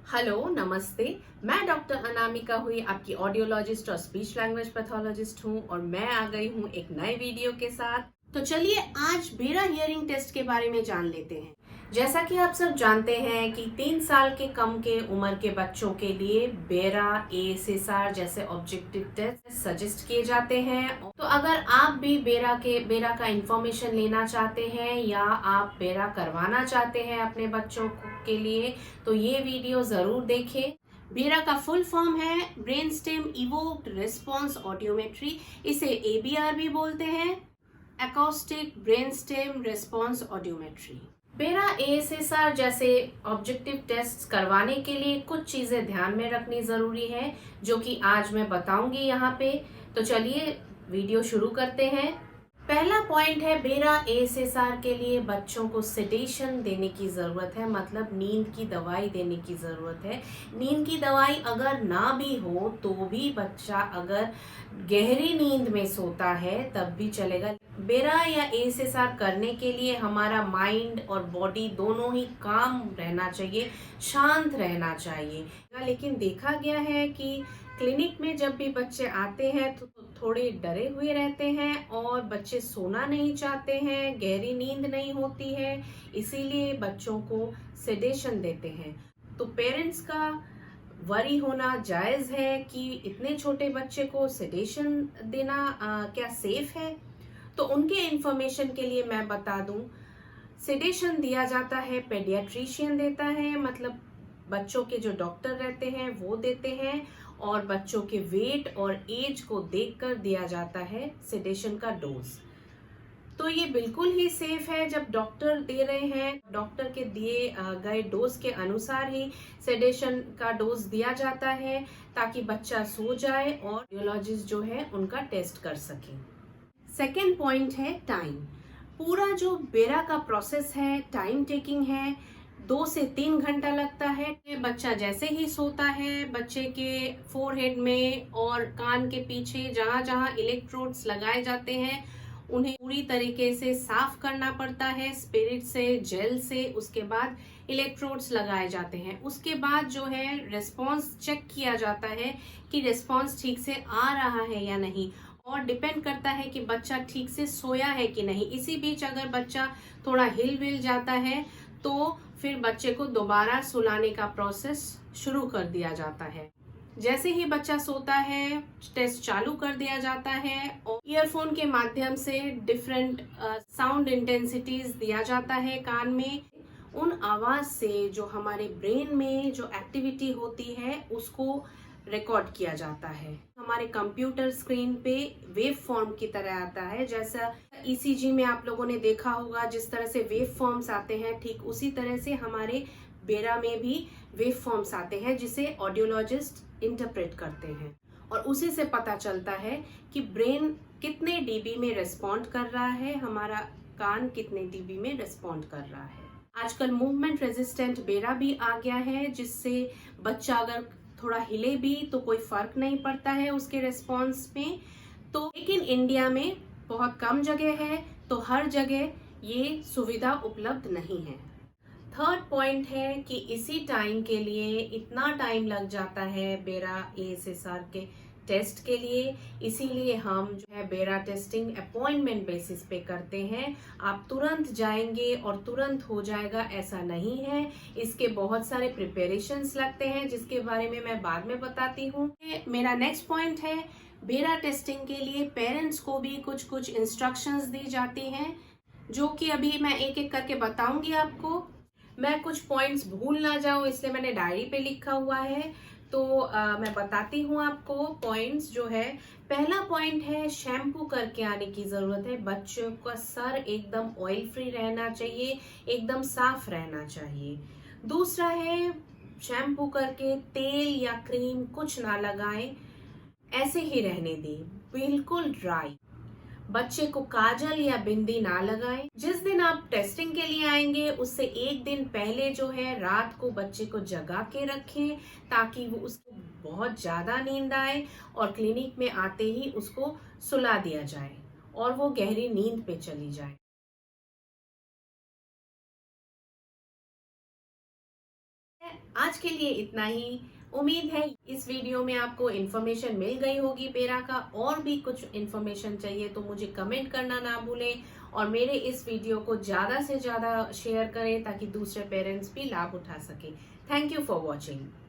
Hello नमस्ते। मैं doctor Anamika हुई, आपकी ऑडियोलॉजिस्ट और स्पीच लैंग्वेज पैथोलॉजिस्ट हूँ और मैं आ गई हूँ एक नए वीडियो के साथ। तो चलिए आज बेरा हियरिंग टेस्ट के बारे में जान लेते हैं। जैसा कि आप सब जानते हैं कि 3 साल के कम के उम्र के बच्चों के लिए बेरा एएसएसआर जैसे ऑब्जेक्टिव टेस्ट सजेस्ट किए जाते हैं। तो अगर आप भी बेरा का इंफॉर्मेशन लेना चाहते हैं या आप बेरा करवाना चाहते हैं अपने बच्चों के लिए, तो ये वीडियो जरूर देखें। बेरा का फुल फॉर्म है brain stem evoked response audiometry. इसे एबीआर भी बोलते हैं, acoustic brain stem response audiometry. बेरा एएसएसआर जैसे ऑब्जेक्टिव टेस्ट करवाने के लिए कुछ चीजें ध्यान में रखनी जरूरी है, जो कि आज मैं बताऊंगी यहाँ पे। तो चलिए वीडियो शुरू करते हैं। पहला पॉइंट है, बेरा एएसएसआर के लिए बच्चों को सेडेशन देने की ज़रूरत है, मतलब नींद की दवाई देने की ज़रूरत है। नींद की दवाई अगर ना भी हो तो भी बच्चा अगर गहरी नींद में सोता है तब भी चलेगा। बेरा या एएसएसआर करने के लिए हमारा माइंड और बॉडी दोनों ही काम रहना चाहिए, शांत रहना चाहिए। लेकिन देखा गया है कि क्लिनिक में जब भी बच्चे आते हैं तो थोड़े डरे हुए रहते हैं और बच्चे सोना नहीं चाहते हैं, गहरी नींद नहीं होती है, इसीलिए बच्चों को सेडेशन देते हैं। तो पेरेंट्स का वरी होना जायज है कि इतने छोटे बच्चे को सेडेशन देना क्या सेफ है। तो उनके इंफॉर्मेशन के लिए मैं बता दूं, सेडेशन दिया जाता है, पेडियाट्रिशियन देता है, मतलब बच्चों के जो डॉक्टर रहते हैं वो देते हैं, और बच्चों के वेट और एज को देखकर दिया जाता है सेडेशन का डोज। तो ये बिल्कुल ही सेफ है। जब डॉक्टर दे रहे हैं, डॉक्टर के दिए गए डोज के अनुसार ही सेडेशन का डोज दिया जाता है, ताकि बच्चा सो जाए और रेडियोलॉजिस्ट जो है उनका टेस्ट कर सके। सेकेंड पॉइंट है टाइम। पूरा जो बेरा का प्रोसेस है टाइम टेकिंग है, 2 से 3 घंटा लगता है। बच्चा जैसे ही सोता है, बच्चे के फोरहेड में और कान के पीछे जहाँ जहाँ इलेक्ट्रोड्स लगाए जाते हैं उन्हें पूरी तरीके से साफ करना पड़ता है, स्पिरिट से, जेल से। उसके बाद इलेक्ट्रोड्स लगाए जाते हैं। उसके बाद जो है रिस्पॉन्स चेक किया जाता है कि रिस्पॉन्स ठीक से आ रहा है या नहीं, और डिपेंड करता है कि बच्चा ठीक से सोया है कि नहीं। इसी बीच अगर बच्चा थोड़ा हिल विल जाता है तो फिर बच्चे को दोबारा सुलाने का प्रोसेस शुरू कर दिया जाता है। जैसे ही बच्चा सोता है टेस्ट चालू कर दिया जाता है और ईयरफोन के माध्यम से डिफरेंट साउंड इंटेंसिटीज दिया जाता है कान में। उन आवाज से जो हमारे ब्रेन में जो एक्टिविटी होती है उसको रिकॉर्ड किया जाता है। हमारे कंप्यूटर स्क्रीन पे वेव फॉर्म की तरह आता है। जैसा ईसीजी में आप लोगों ने देखा होगा जिस तरह से वेव फॉर्म्स आते हैं, ठीक उसी तरह से हमारे बेरा में भी वेव फॉर्म्स आते हैं, जिसे ऑडियोलॉजिस्ट इंटरप्रेट करते हैं। और उसी से पता चलता है कि ब्रेन कितने डीबी में रिस्पॉन्ड कर रहा है, हमारा कान कितने डीबी में रिस्पॉन्ड कर रहा है। आजकल मूवमेंट रेजिस्टेंट बेरा भी आ गया है, जिससे बच्चा अगर थोड़ा हिले भी तो कोई फर्क नहीं पड़ता है उसके रिस्पॉन्स में। तो लेकिन इंडिया में बहुत कम जगह है, तो हर जगह ये सुविधा उपलब्ध नहीं है। थर्ड पॉइंट है कि इसी टाइम के लिए इतना टाइम लग जाता है बेरा एएसएसआर के टेस्ट के लिए, इसीलिए हम जो है बेरा टेस्टिंग अपॉइंटमेंट बेसिस पे करते हैं। आप तुरंत जाएंगे और तुरंत हो जाएगा ऐसा नहीं है, इसके बहुत सारे प्रिपरेशंस लगते हैं, जिसके बारे में मैं बाद में बताती हूँ। मेरा नेक्स्ट पॉइंट है, बेरा टेस्टिंग के लिए पेरेंट्स को भी कुछ कुछ इंस्ट्रक्शंस दी जाती हैं, जो कि अभी मैं एक एक करके बताऊंगी आपको। मैं कुछ पॉइंट्स भूल ना जाऊं इसलिए मैंने डायरी पे लिखा हुआ है। तो मैं बताती हूँ आपको पॉइंट्स जो है। पहला पॉइंट है, शैम्पू करके आने की जरूरत है। बच्चों का सर एकदम ऑयल फ्री रहना चाहिए, एकदम साफ रहना चाहिए। दूसरा है, शैम्पू करके तेल या क्रीम कुछ ना लगाएं, ऐसे ही रहने दें, बिल्कुल ड्राई। बच्चे को काजल या बिंदी ना लगाएं। जिस दिन आप टेस्टिंग के लिए आएंगे उससे एक दिन पहले जो है रात को बच्चे को जगा के रखें, ताकि वो उसको बहुत ज्यादा नींद आए और क्लिनिक में आते ही उसको सुला दिया जाए और वो गहरी नींद पे चली जाए। आज के लिए इतना ही। उम्मीद है इस वीडियो में आपको इन्फॉर्मेशन मिल गई होगी बेरा का। और भी कुछ इन्फॉर्मेशन चाहिए तो मुझे कमेंट करना ना भूलें और मेरे इस वीडियो को ज्यादा से ज्यादा शेयर करें ताकि दूसरे पेरेंट्स भी लाभ उठा सके। Thank you for watching.